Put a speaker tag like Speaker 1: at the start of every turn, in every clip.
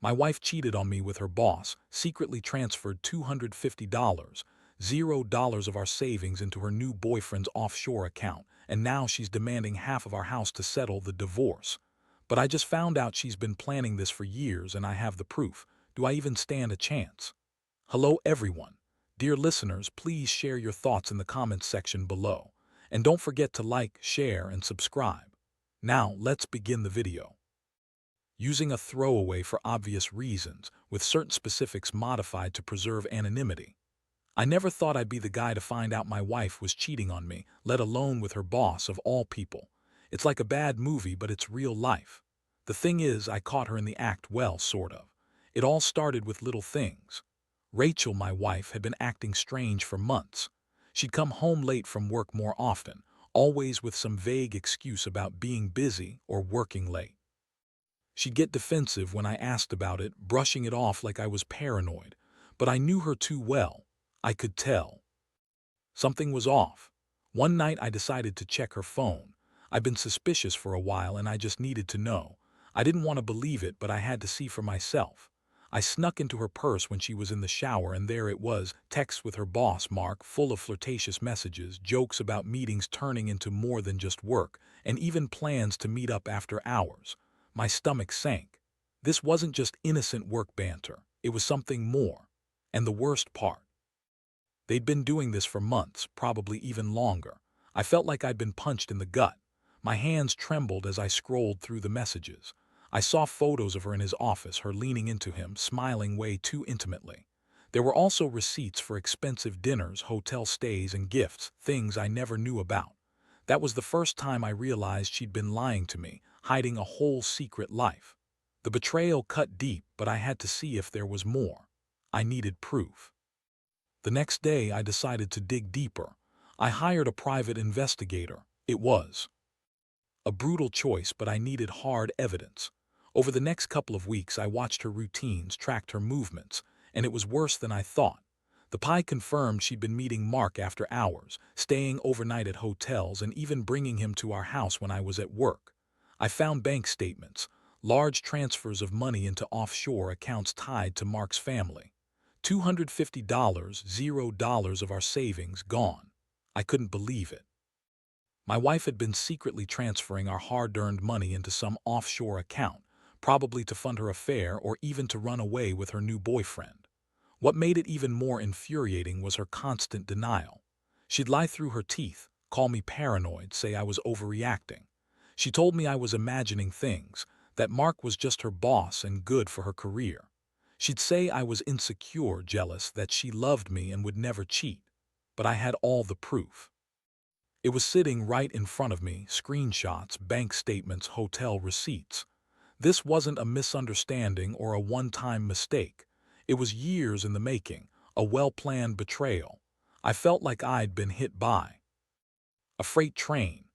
Speaker 1: My wife cheated on me with her boss, secretly transferred $250, $0 of our savings into her new boyfriend's offshore account, and now she's demanding half of our house to settle the divorce. But I just found out she's been planning this for years and I have the proof. Do I even stand a chance? Hello everyone. Dear listeners, please share your thoughts in the comments section below. And don't forget to like, share, and subscribe. Now, let's begin the video. Using a throwaway for obvious reasons, with certain specifics modified to preserve anonymity. I never thought I'd be the guy to find out my wife was cheating on me, let alone with her boss of all people. It's like a bad movie, but it's real life. The thing is, I caught her in the act well, sort of. It all started with little things. Rachel, my wife, had been acting strange for months. She'd come home late from work more often, always with some vague excuse about being busy or working late. She'd get defensive when I asked about it, brushing it off like I was paranoid. But I knew her too well. I could tell. Something was off. One night I decided to check her phone. I'd been suspicious for a while and I just needed to know. I didn't want to believe it, but I had to see for myself. I snuck into her purse when she was in the shower, and there it was, texts with her boss, Mark, full of flirtatious messages, jokes about meetings turning into more than just work, and even plans to meet up after hours. My stomach sank. This wasn't just innocent work banter. It was something more. And the worst part, they'd been doing this for months, probably even longer. I felt like I'd been punched in the gut. My hands trembled as I scrolled through the messages. I saw photos of her in his office, her leaning into him, smiling way too intimately. There were also receipts for expensive dinners, hotel stays, and gifts, things I never knew about. That was the first time I realized she'd been lying to me, hiding a whole secret life. The betrayal cut deep, but I had to see if there was more. I needed proof. The next day, I decided to dig deeper. I hired a private investigator. It was a brutal choice, but I needed hard evidence. Over the next couple of weeks, I watched her routines, tracked her movements, and it was worse than I thought. The PI confirmed she'd been meeting Mark after hours, staying overnight at hotels, and even bringing him to our house when I was at work. I found bank statements, large transfers of money into offshore accounts tied to Mark's family. $250, $0 of our savings gone. I couldn't believe it. My wife had been secretly transferring our hard-earned money into some offshore account, probably to fund her affair or even to run away with her new boyfriend. What made it even more infuriating was her constant denial. She'd lie through her teeth, call me paranoid, say I was overreacting. She told me I was imagining things, that Mark was just her boss and good for her career. She'd say I was insecure, jealous, that she loved me and would never cheat. But I had all the proof. It was sitting right in front of me, screenshots, bank statements, hotel receipts. This wasn't a misunderstanding or a one-time mistake. It was years in the making, a well-planned betrayal. I felt like I'd been hit by a freight train.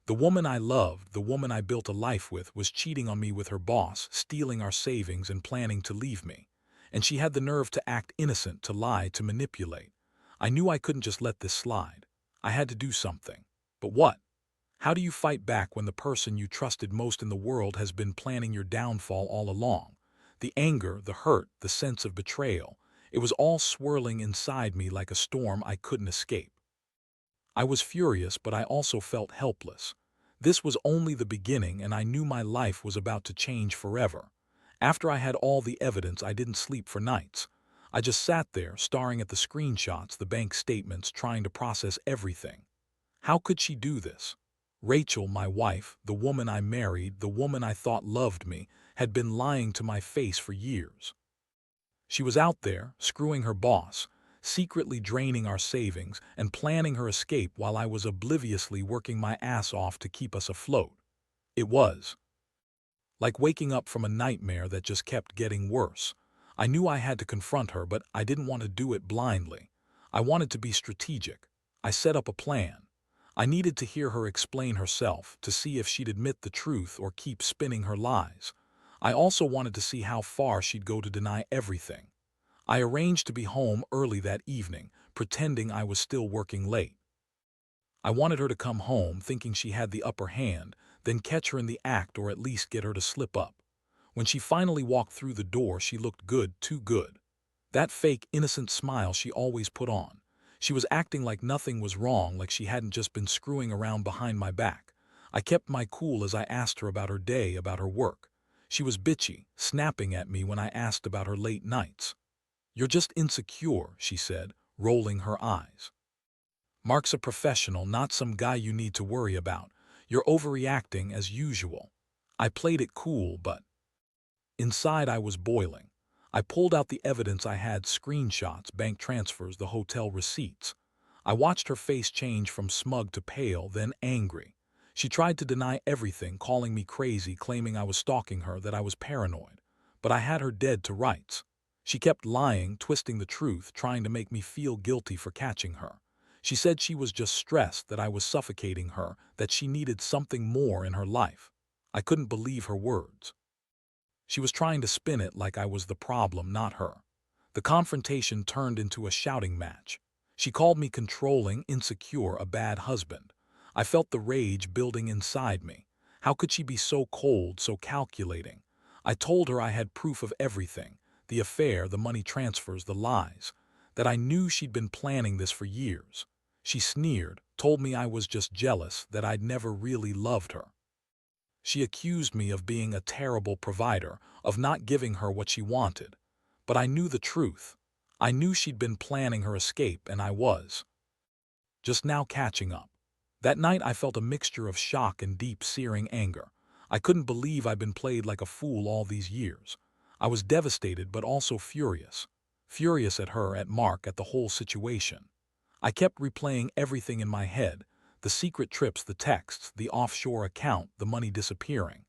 Speaker 1: The woman I loved, the woman I built a life with, was cheating on me with her boss, stealing our savings and planning to leave me. And she had the nerve to act innocent, to lie, to manipulate. I knew I couldn't just let this slide. I had to do something. But what? How do you fight back when the person you trusted most in the world has been planning your downfall all along? The anger, the hurt, the sense of betrayal, it was all swirling inside me like a storm I couldn't escape. I was furious, but I also felt helpless. This was only the beginning, and I knew my life was about to change forever. After I had all the evidence, I didn't sleep for nights. I just sat there, staring at the screenshots, the bank statements, trying to process everything. How could she do this? Rachel, my wife, the woman I married, the woman I thought loved me, had been lying to my face for years. She was out there, screwing her boss, secretly draining our savings, and planning her escape while I was obliviously working my ass off to keep us afloat. It was like waking up from a nightmare that just kept getting worse. I knew I had to confront her, but I didn't want to do it blindly. I wanted to be strategic. I set up a plan. I needed to hear her explain herself, to see if she'd admit the truth or keep spinning her lies. I also wanted to see how far she'd go to deny everything. I arranged to be home early that evening, pretending I was still working late. I wanted her to come home thinking she had the upper hand, then catch her in the act or at least get her to slip up. When she finally walked through the door, she looked good, too good. That fake, innocent smile she always put on. She was acting like nothing was wrong, like she hadn't just been screwing around behind my back. I kept my cool as I asked her about her day, about her work. She was bitchy, snapping at me when I asked about her late nights. "You're just insecure," she said, rolling her eyes. "Mark's a professional, not some guy you need to worry about. You're overreacting as usual." I played it cool, but inside I was boiling. I pulled out the evidence I had: screenshots, bank transfers, the hotel receipts. I watched her face change from smug to pale, then angry. She tried to deny everything, calling me crazy, claiming I was stalking her, that I was paranoid. But I had her dead to rights. She kept lying, twisting the truth, trying to make me feel guilty for catching her. She said she was just stressed, that I was suffocating her, that she needed something more in her life. I couldn't believe her words. She was trying to spin it like I was the problem, not her. The confrontation turned into a shouting match. She called me controlling, insecure, a bad husband. I felt the rage building inside me. How could she be so cold, so calculating? I told her I had proof of everything: the affair, the money transfers, the lies, that I knew she'd been planning this for years. She sneered, told me I was just jealous, that I'd never really loved her. She accused me of being a terrible provider, of not giving her what she wanted. But I knew the truth. I knew she'd been planning her escape, and I was just now catching up. That night I felt a mixture of shock and deep, searing anger. I couldn't believe I'd been played like a fool all these years. I was devastated, but also furious. Furious at her, at Mark, at the whole situation. I kept replaying everything in my head: the secret trips, the texts, the offshore account, the money disappearing.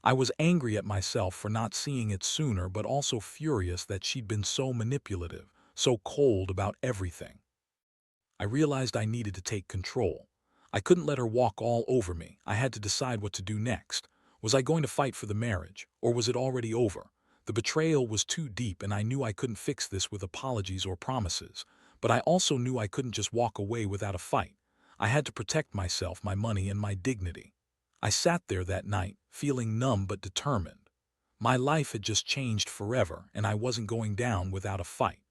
Speaker 1: I was angry at myself for not seeing it sooner, but also furious that she'd been so manipulative, so cold about everything. I realized I needed to take control. I couldn't let her walk all over me. I had to decide what to do next. Was I going to fight for the marriage, or was it already over? The betrayal was too deep, and I knew I couldn't fix this with apologies or promises. But I also knew I couldn't just walk away without a fight. I had to protect myself, my money, and my dignity. I sat there that night, feeling numb but determined. My life had just changed forever, and I wasn't going down without a fight.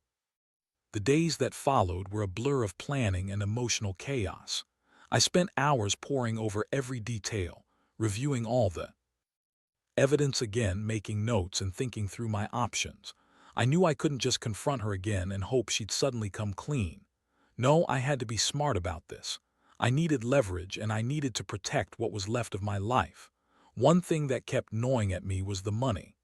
Speaker 1: The days that followed were a blur of planning and emotional chaos. I spent hours poring over every detail, reviewing all the evidence again, making notes and thinking through my options. I knew I couldn't just confront her again and hope she'd suddenly come clean. No, I had to be smart about this. I needed leverage, and I needed to protect what was left of my life. One thing that kept gnawing at me was the money.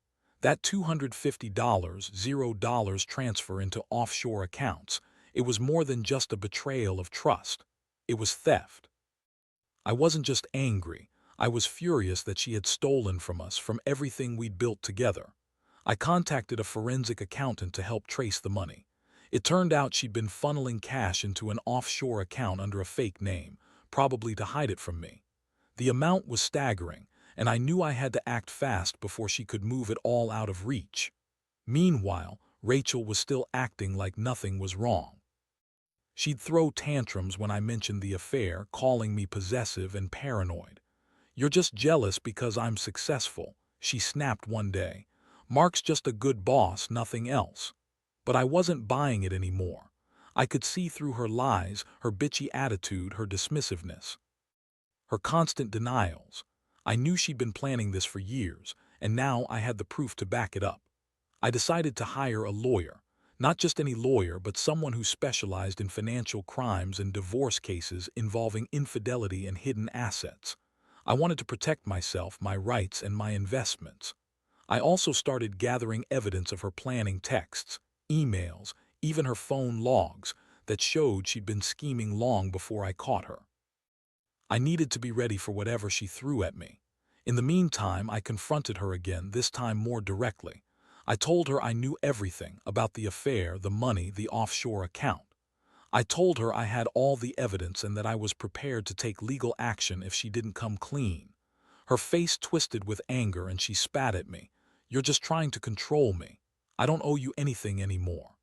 Speaker 1: That $250, $0 transfer into offshore accounts. It was more than just a betrayal of trust. It was theft. I wasn't just angry. I was furious that she had stolen from us, from everything we'd built together. I contacted a forensic accountant to help trace the money. It turned out she'd been funneling cash into an offshore account under a fake name, probably to hide it from me. The amount was staggering, and I knew I had to act fast before she could move it all out of reach. Meanwhile, Rachel was still acting like nothing was wrong. She'd throw tantrums when I mentioned the affair, calling me possessive and paranoid. "You're just jealous because I'm successful," she snapped one day. "Mark's just a good boss, nothing else." But I wasn't buying it anymore. I could see through her lies, her bitchy attitude, her dismissiveness, her constant denials. I knew she'd been planning this for years, and now I had the proof to back it up. I decided to hire a lawyer. Not just any lawyer, but someone who specialized in financial crimes and divorce cases involving infidelity and hidden assets. I wanted to protect myself, my rights, and my investments. I also started gathering evidence of her planning: texts, emails, even her phone logs, that showed she'd been scheming long before I caught her. I needed to be ready for whatever she threw at me. In the meantime, I confronted her again, this time more directly. I told her I knew everything about the affair, the money, the offshore account. I told her I had all the evidence and that I was prepared to take legal action if she didn't come clean. Her face twisted with anger, and she spat at me. "You're just trying to control me. I don't owe you anything anymore."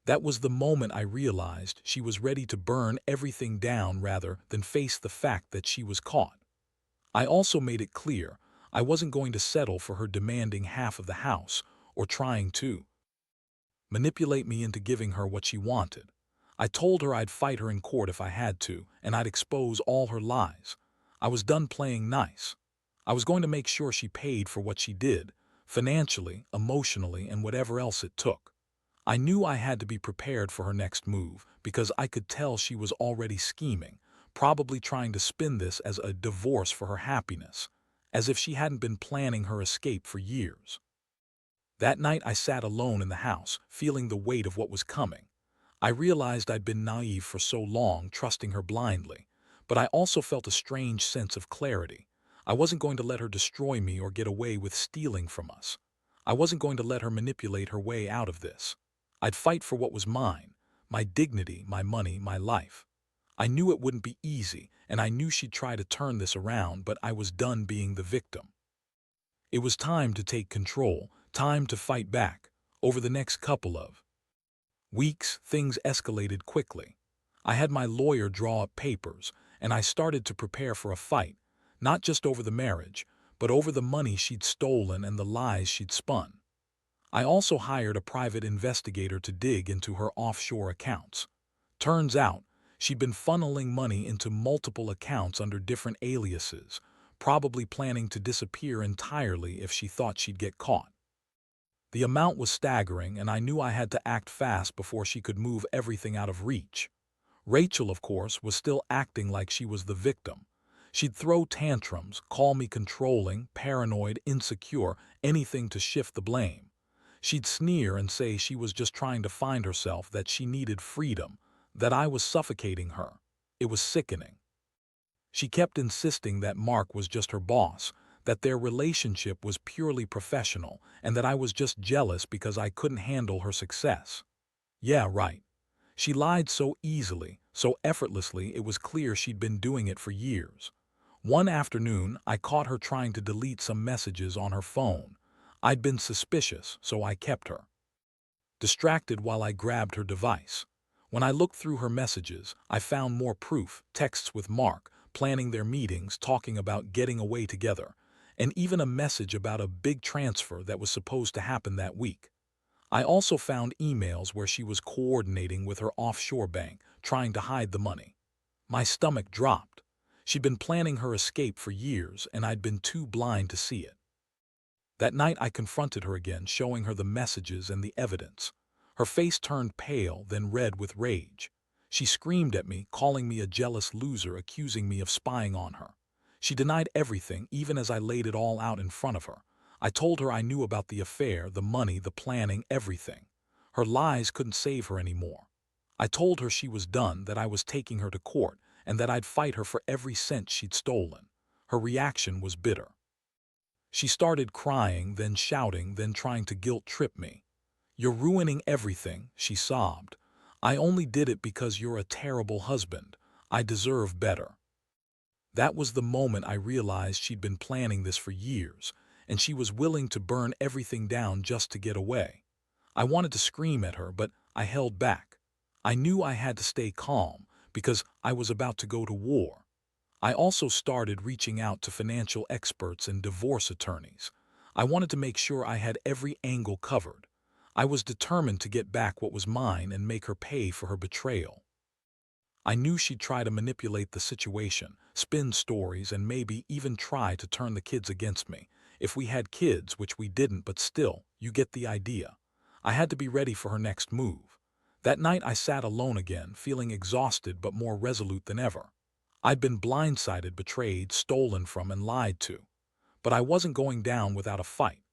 Speaker 1: That was the moment I realized she was ready to burn everything down rather than face the fact that she was caught. I also made it clear I wasn't going to settle for her demanding half of the house or trying to manipulate me into giving her what she wanted. I told her I'd fight her in court if I had to, and I'd expose all her lies. I was done playing nice. I was going to make sure she paid for what she did, financially, emotionally, and whatever else it took. I knew I had to be prepared for her next move because I could tell she was already scheming, probably trying to spin this as a divorce for her happiness, as if she hadn't been planning her escape for years. That night I sat alone in the house, feeling the weight of what was coming. I realized I'd been naive for so long, trusting her blindly, but I also felt a strange sense of clarity. I wasn't going to let her destroy me or get away with stealing from us. I wasn't going to let her manipulate her way out of this. I'd fight for what was mine, my dignity, my money, my life. I knew it wouldn't be easy, and I knew she'd try to turn this around, but I was done being the victim. It was time to take control, time to fight back. Over the next couple of weeks, things escalated quickly. I had my lawyer draw up papers, and I started to prepare for a fight, not just over the marriage, but over the money she'd stolen and the lies she'd spun. I also hired a private investigator to dig into her offshore accounts. Turns out, she'd been funneling money into multiple accounts under different aliases, probably planning to disappear entirely if she thought she'd get caught. The amount was staggering, and I knew I had to act fast before she could move everything out of reach. Rachel, of course, was still acting like she was the victim. She'd throw tantrums, call me controlling, paranoid, insecure, anything to shift the blame. She'd sneer and say she was just trying to find herself, that she needed freedom, that I was suffocating her. It was sickening. She kept insisting that Mark was just her boss, that their relationship was purely professional, and that I was just jealous because I couldn't handle her success. Yeah, right. She lied so easily, so effortlessly, it was clear she'd been doing it for years. One afternoon, I caught her trying to delete some messages on her phone. I'd been suspicious, so I kept her distracted while I grabbed her device. When I looked through her messages, I found more proof, texts with Mark, planning their meetings, talking about getting away together, and even a message about a big transfer that was supposed to happen that week. I also found emails where she was coordinating with her offshore bank, trying to hide the money. My stomach dropped. She'd been planning her escape for years, and I'd been too blind to see it. That night I confronted her again, showing her the messages and the evidence. Her face turned pale, then red with rage. She screamed at me, calling me a jealous loser, accusing me of spying on her. She denied everything, even as I laid it all out in front of her. I told her I knew about the affair, the money, the planning, everything. Her lies couldn't save her anymore. I told her she was done, that I was taking her to court, and that I'd fight her for every cent she'd stolen. Her reaction was bitter. She started crying, then shouting, then trying to guilt-trip me. "You're ruining everything," she sobbed. "I only did it because you're a terrible husband. I deserve better." That was the moment I realized she'd been planning this for years, and she was willing to burn everything down just to get away. I wanted to scream at her, but I held back. I knew I had to stay calm, because I was about to go to war. I also started reaching out to financial experts and divorce attorneys. I wanted to make sure I had every angle covered. I was determined to get back what was mine and make her pay for her betrayal. I knew she'd try to manipulate the situation, spin stories, and maybe even try to turn the kids against me. If we had kids, which we didn't, but still, you get the idea. I had to be ready for her next move. That night I sat alone again, feeling exhausted but more resolute than ever. I'd been blindsided, betrayed, stolen from, and lied to. But I wasn't going down without a fight.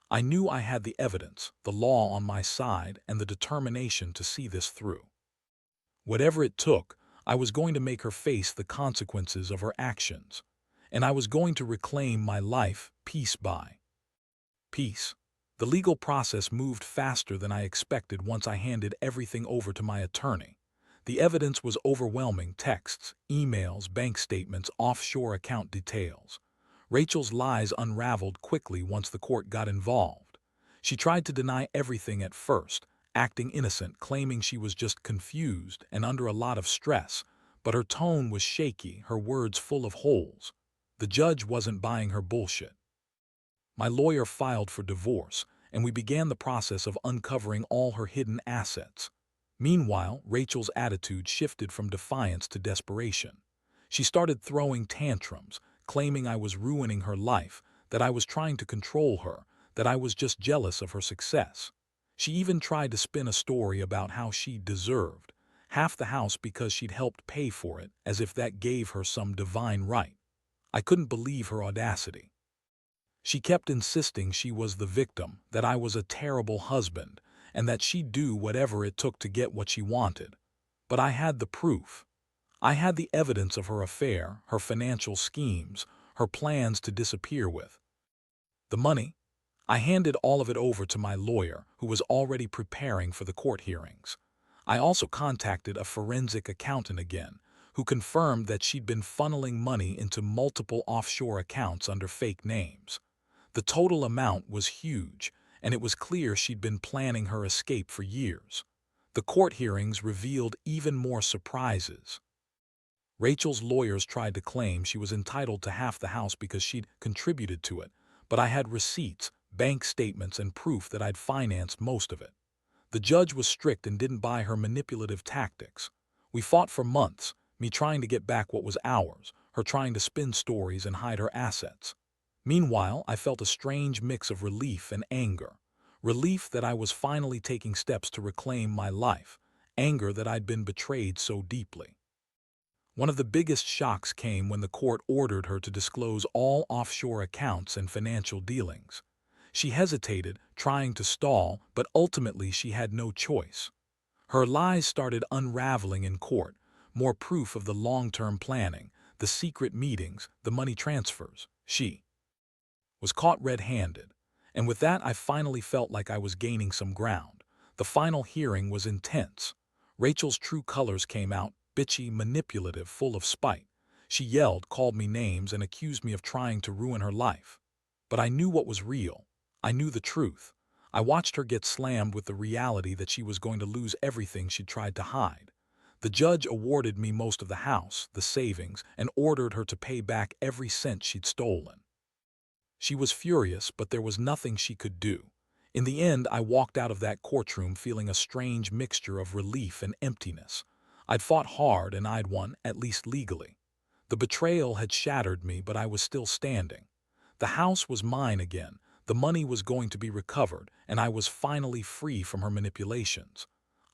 Speaker 1: I knew I had the evidence, the law on my side, and the determination to see this through. Whatever it took, I was going to make her face the consequences of her actions. And I was going to reclaim my life piece by piece. The legal process moved faster than I expected once I handed everything over to my attorney. The evidence was overwhelming: texts, emails, bank statements, offshore account details. Rachel's lies unraveled quickly once the court got involved. She tried to deny everything at first, acting innocent, claiming she was just confused and under a lot of stress, but her tone was shaky, her words full of holes. The judge wasn't buying her bullshit. My lawyer filed for divorce, and we began the process of uncovering all her hidden assets. Meanwhile, Rachel's attitude shifted from defiance to desperation. She started throwing tantrums, claiming I was ruining her life, that I was trying to control her, that I was just jealous of her success. She even tried to spin a story about how she deserved half the house because she'd helped pay for it, as if that gave her some divine right. I couldn't believe her audacity. She kept insisting she was the victim, that I was a terrible husband, and that she'd do whatever it took to get what she wanted. But I had the proof. I had the evidence of her affair, her financial schemes, her plans to disappear with. The money? I handed all of it over to my lawyer, who was already preparing for the court hearings. I also contacted a forensic accountant again, who confirmed that she'd been funneling money into multiple offshore accounts under fake names. The total amount was huge, and it was clear she'd been planning her escape for years. The court hearings revealed even more surprises. Rachel's lawyers tried to claim she was entitled to half the house because she'd contributed to it, but I had receipts, bank statements, and proof that I'd financed most of it. The judge was strict and didn't buy her manipulative tactics. We fought for months, me trying to get back what was ours, her trying to spin stories and hide her assets. Meanwhile, I felt a strange mix of relief and anger. Relief that I was finally taking steps to reclaim my life, anger that I'd been betrayed so deeply. One of the biggest shocks came when the court ordered her to disclose all offshore accounts and financial dealings. She hesitated, trying to stall, but ultimately she had no choice. Her lies started unraveling in court, more proof of the long-term planning, the secret meetings, the money transfers. She was caught red-handed, and with that I finally felt like I was gaining some ground. The final hearing was intense. Rachel's true colors came out, bitchy, manipulative, full of spite. She yelled, called me names, and accused me of trying to ruin her life. But I knew what was real. I knew the truth. I watched her get slammed with the reality that she was going to lose everything she'd tried to hide. The judge awarded me most of the house, the savings, and ordered her to pay back every cent she'd stolen. She was furious, but there was nothing she could do. In the end, I walked out of that courtroom feeling a strange mixture of relief and emptiness. I'd fought hard and I'd won, at least legally. The betrayal had shattered me, but I was still standing. The house was mine again, the money was going to be recovered, and I was finally free from her manipulations.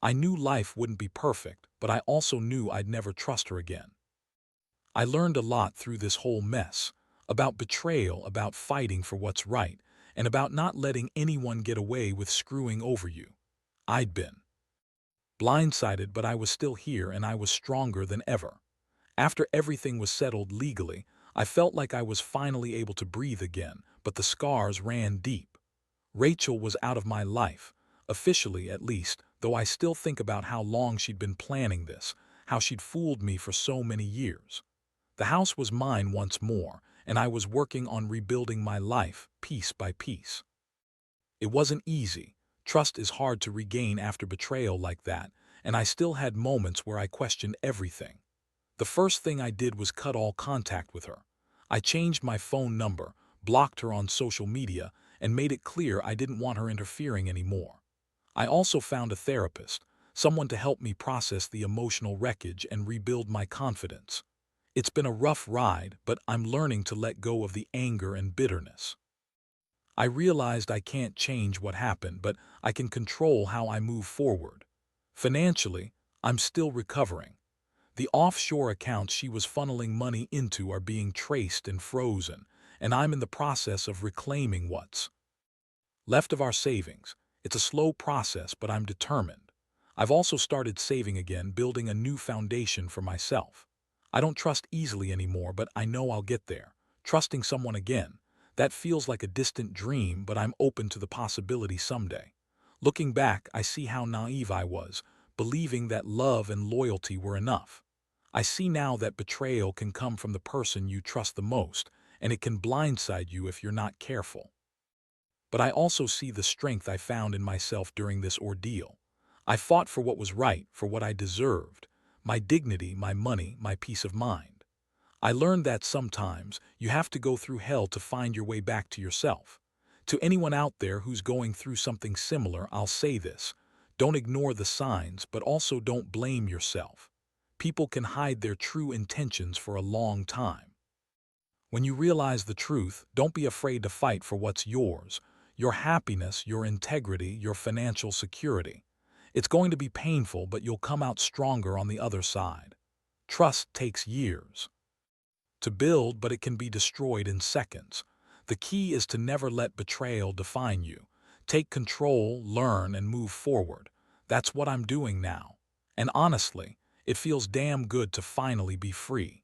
Speaker 1: I knew life wouldn't be perfect, but I also knew I'd never trust her again. I learned a lot through this whole mess, about betrayal, about fighting for what's right, and about not letting anyone get away with screwing over you. I'd been blindsided, but I was still here and I was stronger than ever. After everything was settled legally, I felt like I was finally able to breathe again, but the scars ran deep. Rachel was out of my life, officially at least, though I still think about how long she'd been planning this, how she'd fooled me for so many years. The house was mine once more, and I was working on rebuilding my life, piece by piece. It wasn't easy. Trust is hard to regain after betrayal like that, and I still had moments where I questioned everything. The first thing I did was cut all contact with her. I changed my phone number, blocked her on social media, and made it clear I didn't want her interfering anymore. I also found a therapist, someone to help me process the emotional wreckage and rebuild my confidence. It's been a rough ride, but I'm learning to let go of the anger and bitterness. I realized I can't change what happened, but I can control how I move forward. Financially, I'm still recovering. The offshore accounts she was funneling money into are being traced and frozen, and I'm in the process of reclaiming what's left of our savings. It's a slow process, but I'm determined. I've also started saving again, building a new foundation for myself. I don't trust easily anymore, but I know I'll get there. Trusting someone again, that feels like a distant dream, but I'm open to the possibility someday. Looking back, I see how naive I was, believing that love and loyalty were enough. I see now that betrayal can come from the person you trust the most, and it can blindside you if you're not careful. But I also see the strength I found in myself during this ordeal. I fought for what was right, for what I deserved, my dignity, my money, my peace of mind. I learned that sometimes you have to go through hell to find your way back to yourself. To anyone out there who's going through something similar, I'll say this. Don't ignore the signs, but also don't blame yourself. People can hide their true intentions for a long time. When you realize the truth, don't be afraid to fight for what's yours, your happiness, your integrity, your financial security. It's going to be painful, but you'll come out stronger on the other side. Trust takes years to build, but it can be destroyed in seconds. The key is to never let betrayal define you. Take control, learn, and move forward. That's what I'm doing now. And honestly, it feels damn good to finally be free.